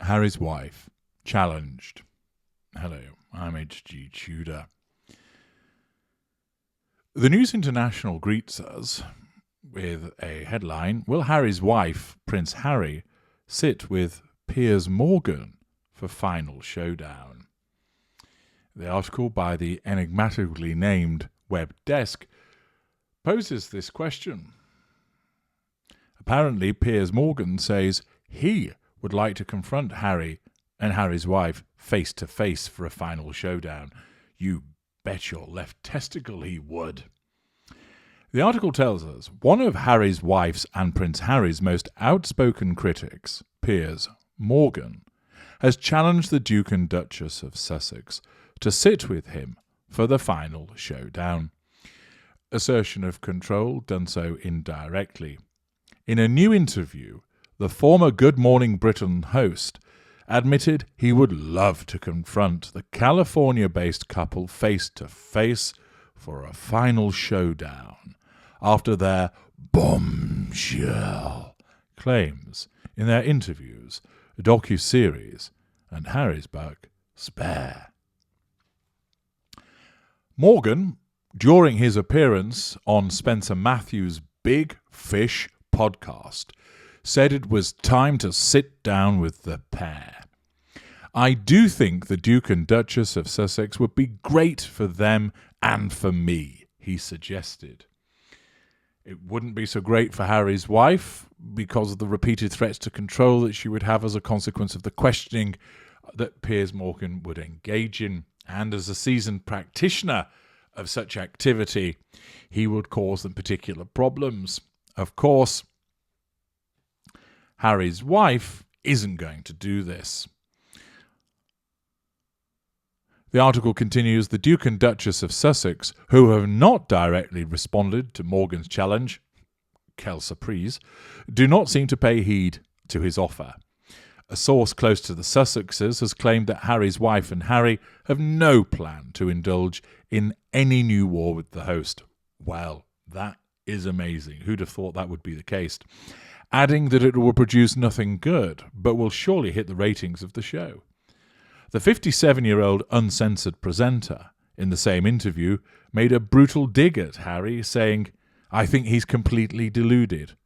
Harry's wife challenged. Hello, I'm H.G. Tudor. The News International greets us with a headline: Will Harry's wife, Prince Harry, sit with Piers Morgan for final showdown? The article, by the enigmatically named Web Desk, poses this question. Apparently, Piers Morgan says he would like to confront Harry and Harry's wife face to face for a final showdown. You bet your left testicle he would. The article tells us one of Harry's wife's and Prince Harry's most outspoken critics, Piers Morgan, has challenged the Duke and Duchess of Sussex to sit with him for the final showdown. Assertion of control done so indirectly. In a new interview, the former Good Morning Britain host admitted he would love to confront the California-based couple face-to-face for a final showdown after their bombshell claims in their interviews, docu-series, and Harry's book, Spare. Morgan, during his appearance on Spencer Matthews' Big Fish podcast, said it was time to sit down with the pair. I do think the Duke and Duchess of Sussex would be great for them and for me, he suggested. It wouldn't be so great for Harry's wife because of the repeated threats to control that she would have as a consequence of the questioning that Piers Morgan would engage in. And as a seasoned practitioner of such activity, he would cause them particular problems. Of course, Harry's wife isn't going to do this. The article continues, the Duke and Duchess of Sussex, who have not directly responded to Morgan's challenge, quelle surprise, do not seem to pay heed to his offer. A source close to the Sussexes has claimed that Harry's wife and Harry have no plan to indulge in any new war with the host. Well, that is amazing. Who'd have thought that would be the case? Adding that it will produce nothing good, but will surely hit the ratings of the show. The 57-year-old uncensored presenter, in the same interview, made a brutal dig at Harry, saying, I think he's completely deluded,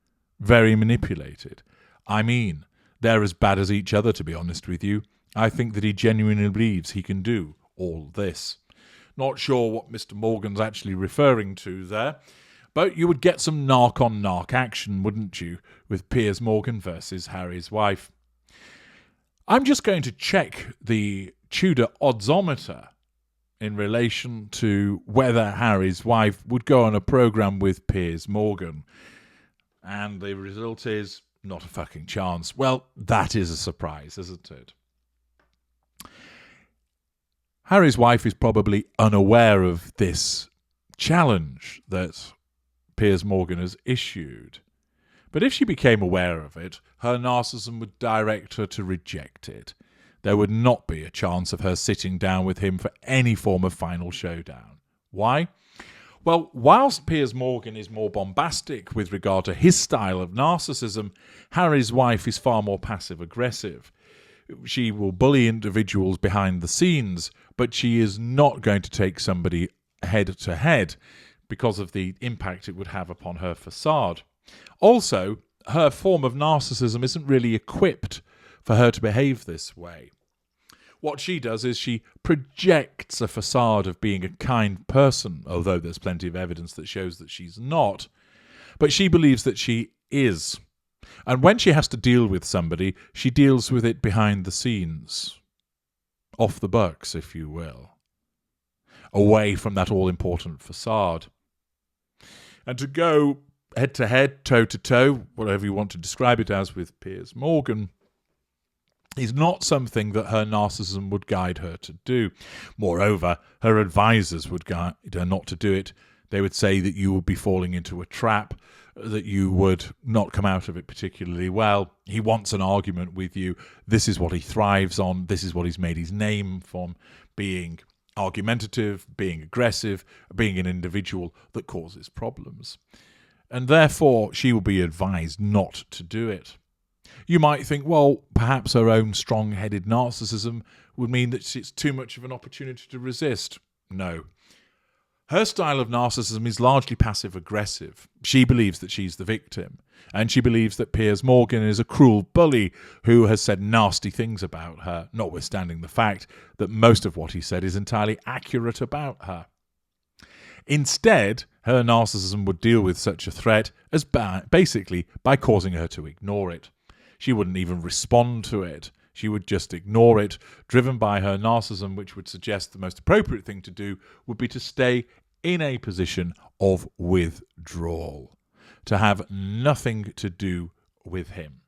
very manipulated. I mean, they're as bad as each other, to be honest with you. I think that he genuinely believes he can do all this. Not sure what Mr. Morgan's actually referring to there, but you would get some narc-on-narc action, wouldn't you, with Piers Morgan versus Harry's wife. I'm just going to check the Tudor oddsometer in relation to whether Harry's wife would go on a programme with Piers Morgan. And the result is not a fucking chance. Well, that is a surprise, isn't it? Harry's wife is probably unaware of this challenge that Piers Morgan has issued. But if she became aware of it, her narcissism would direct her to reject it. There would not be a chance of her sitting down with him for any form of final showdown. Why? Well, whilst Piers Morgan is more bombastic with regard to his style of narcissism, Harry's wife is far more passive-aggressive. She will bully individuals behind the scenes, but she is not going to take somebody head-to-head because of the impact it would have upon her facade. Also, her form of narcissism isn't really equipped for her to behave this way. What she does is she projects a facade of being a kind person, although there's plenty of evidence that shows that she's not. But she believes that she is. And when she has to deal with somebody, she deals with it behind the scenes. Off the bucks, if you will. Away from that all-important facade. And to go head-to-head, toe-to-toe, whatever you want to describe it as, with Piers Morgan, is not something that her narcissism would guide her to do. Moreover, her advisors would guide her not to do it. They would say that you would be falling into a trap, that you would not come out of it particularly well. He wants an argument with you. This is what he thrives on. This is what he's made his name from, being argumentative, being aggressive, being an individual that causes problems. And therefore, she will be advised not to do it. You might think, well, perhaps her own strong-headed narcissism would mean that it's too much of an opportunity to resist. No. Her style of narcissism is largely passive-aggressive. She believes that she's the victim, and she believes that Piers Morgan is a cruel bully who has said nasty things about her, notwithstanding the fact that most of what he said is entirely accurate about her. Instead, her narcissism would deal with such a threat as basically by causing her to ignore it. She wouldn't even respond to it. She would just ignore it, driven by her narcissism, which would suggest the most appropriate thing to do would be to stay in a position of withdrawal, to have nothing to do with him.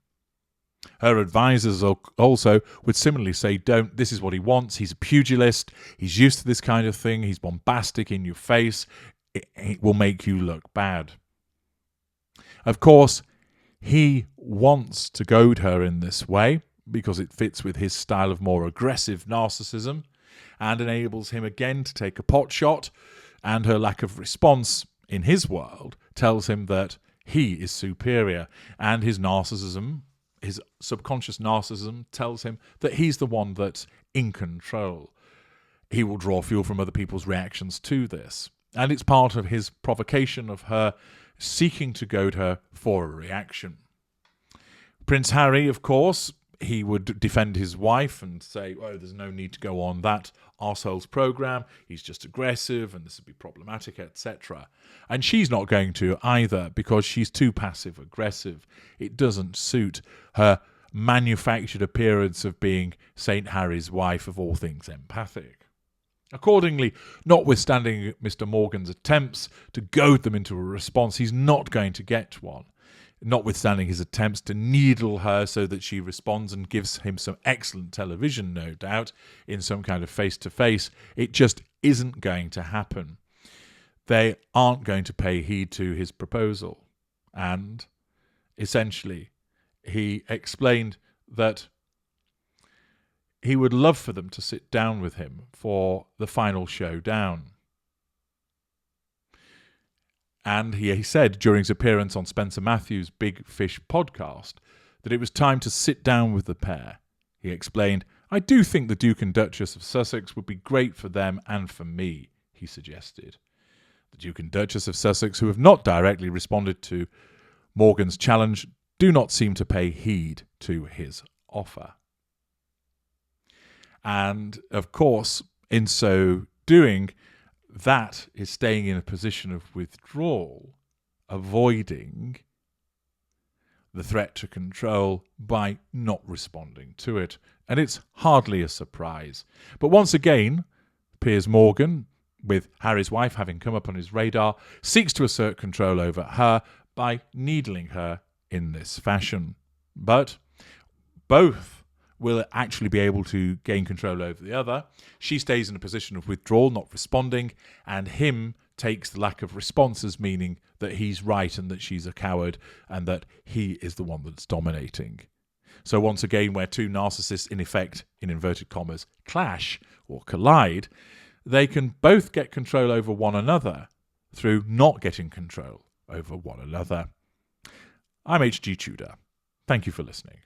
Her advisors also would similarly say, don't, this is what he wants, he's a pugilist, he's used to this kind of thing, he's bombastic in your face, it will make you look bad. Of course, he wants to goad her in this way because it fits with his style of more aggressive narcissism and enables him again to take a pot shot, and her lack of response in his world tells him that he is superior, and his narcissism, his subconscious narcissism, tells him that he's the one that's in control. He will draw fuel from other people's reactions to this, and it's part of his provocation of her seeking to goad her for a reaction. Prince Harry, of course, he would defend his wife and say, oh, there's no need to go on that arsehole's programme, he's just aggressive and this would be problematic, etc. And she's not going to either because she's too passive-aggressive. It doesn't suit her manufactured appearance of being St. Harry's wife, of all things empathic. Accordingly, notwithstanding Mr. Morgan's attempts to goad them into a response, he's not going to get one. Notwithstanding his attempts to needle her so that she responds and gives him some excellent television, no doubt, in some kind of face-to-face, it just isn't going to happen. They aren't going to pay heed to his proposal. And, essentially, he explained that he would love for them to sit down with him for the final showdown. And he said during his appearance on Spencer Matthews' Big Fish podcast that it was time to sit down with the pair. He explained, I do think the Duke and Duchess of Sussex would be great for them and for me, he suggested. The Duke and Duchess of Sussex, who have not directly responded to Morgan's challenge, do not seem to pay heed to his offer. And, of course, in so doing, that is staying in a position of withdrawal, avoiding the threat to control by not responding to it. And it's hardly a surprise. But once again, Piers Morgan, with Harry's wife having come up on his radar, seeks to assert control over her by needling her in this fashion. But both will actually be able to gain control over the other. She stays in a position of withdrawal, not responding, and him takes the lack of responses, meaning that he's right and that she's a coward and that he is the one that's dominating. So once again, where two narcissists, in effect, in inverted commas, clash or collide, they can both get control over one another through not getting control over one another. I'm H.G. Tudor. Thank you for listening.